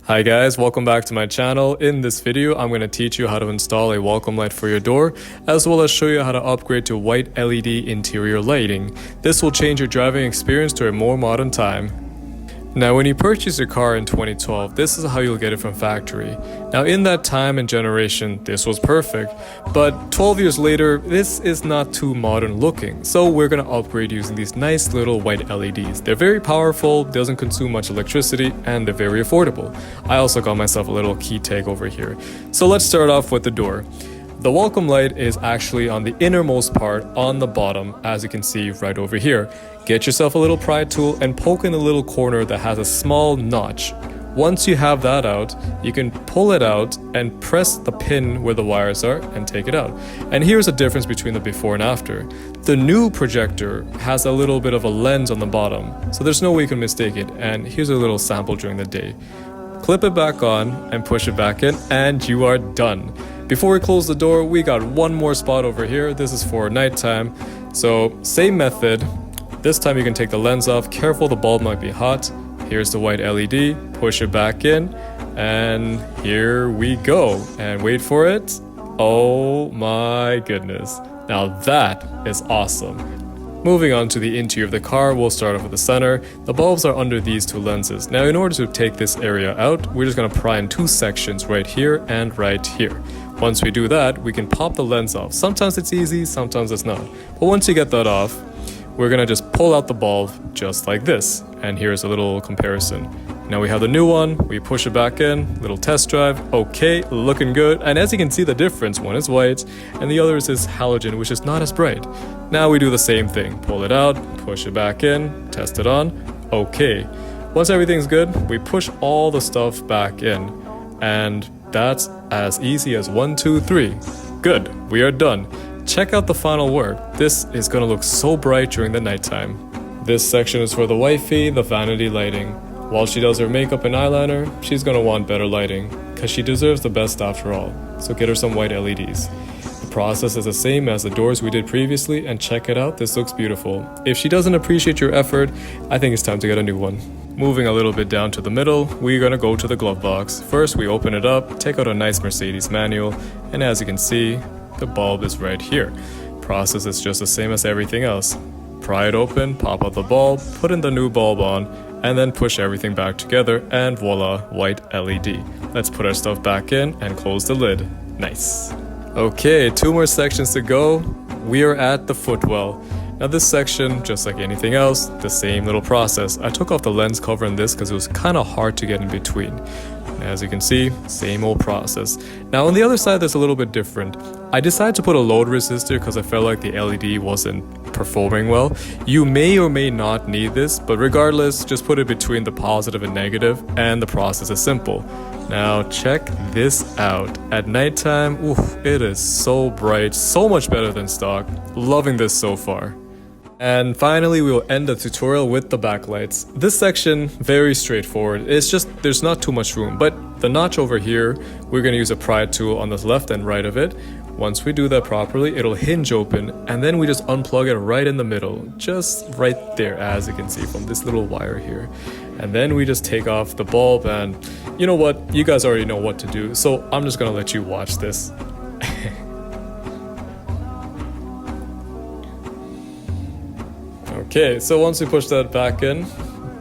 Hi guys, welcome back to my channel. In this video, I'm going to teach you how to install a welcome light for your door, as well as show you how to upgrade to white LED interior lighting. This will change your driving experience to a more modern time. Now, when you purchase your car in 2012, this is how you'll get it from factory. Now, in that time and generation, this was perfect, but 12 years later, this is not too modern looking. So we're gonna upgrade using these nice little white LEDs. They're very powerful, doesn't consume much electricity, and they're very affordable. I also got myself a little key tag over here. So let's start off with the door. The welcome light is actually on the innermost part on the bottom, as you can see right over here. Get yourself a little pry tool and poke in the little corner that has a small notch. Once you have that out, you can pull it out and press the pin where the wires are and take it out. And here's the difference between the before and after. The new projector has a little bit of a lens on the bottom, so there's no way you can mistake it. And here's a little sample during the day. Clip it back on and push it back in, and you are done. Before we close the door, we got one more spot over here. This is for nighttime. So same method. This time you can take the lens off. Careful, the bulb might be hot. Here's the white LED. Push it back in. And here we go. And wait for it. Oh my goodness. Now that is awesome. Moving on to the interior of the car, we'll start off with the center. The bulbs are under these two lenses. Now, in order to take this area out, we're just going to pry in two sections right here and right here. Once we do that, we can pop the lens off. Sometimes it's easy, sometimes it's not. But once you get that off, we're going to just pull out the bulb just like this. And here's a little comparison. Now we have the new one, we push it back in, little test drive, okay, looking good. And as you can see the difference, one is white and the other is this halogen, which is not as bright. Now we do the same thing, pull it out, push it back in, test it on, okay. Once everything's good, we push all the stuff back in. And that's as easy as 1, 2, 3. Good, we are done. Check out the final work. This is gonna look so bright during the nighttime. This section is for the wifey, the vanity lighting. While she does her makeup and eyeliner, she's gonna want better lighting, cause she deserves the best after all. So get her some white LEDs. The process is the same as the doors we did previously, and check it out, this looks beautiful. If she doesn't appreciate your effort, I think it's time to get a new one. Moving a little bit down to the middle, we're gonna go to the glove box. First, we open it up, take out a nice Mercedes manual, and as you can see, the bulb is right here. Process is just the same as everything else. Pry it open, pop out the bulb, put in the new bulb on, and then push everything back together, and voila, white LED. Let's put our stuff back in and close the lid. Nice. Okay, 2 more sections to go. We are at the footwell. Now this section, just like anything else, the same little process. I took off the lens cover in this because it was kind of hard to get in between. As you can see, same old process. Now on the other side, there's a little bit different. I decided to put a load resistor because I felt like the LED wasn't performing well. You may or may not need this, but regardless, just put it between the positive and negative, and the process is simple. Now check this out. At nighttime, oof, it is so bright, so much better than stock. Loving this so far. And finally, we will end the tutorial with the backlights. This section, very straightforward. It's just, there's not too much room, but the notch over here, we're gonna use a pry tool on the left and right of it. Once we do that properly, it'll hinge open, and then we just unplug it right in the middle, just right there, as you can see from this little wire here. And then we just take off the bulb, and you know what? You guys already know what to do, so I'm just gonna let you watch this. Okay, so once we push that back in,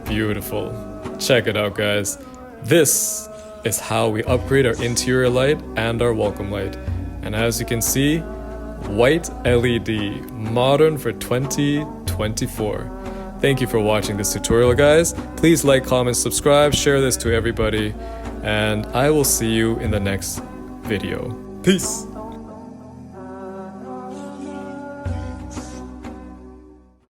beautiful. Check it out, guys. This is how we upgrade our interior light and our welcome light. And as you can see, white LED, modern for 2024. Thank you for watching this tutorial, guys. Please like, comment, subscribe, share this to everybody, and I will see you in the next video. Peace!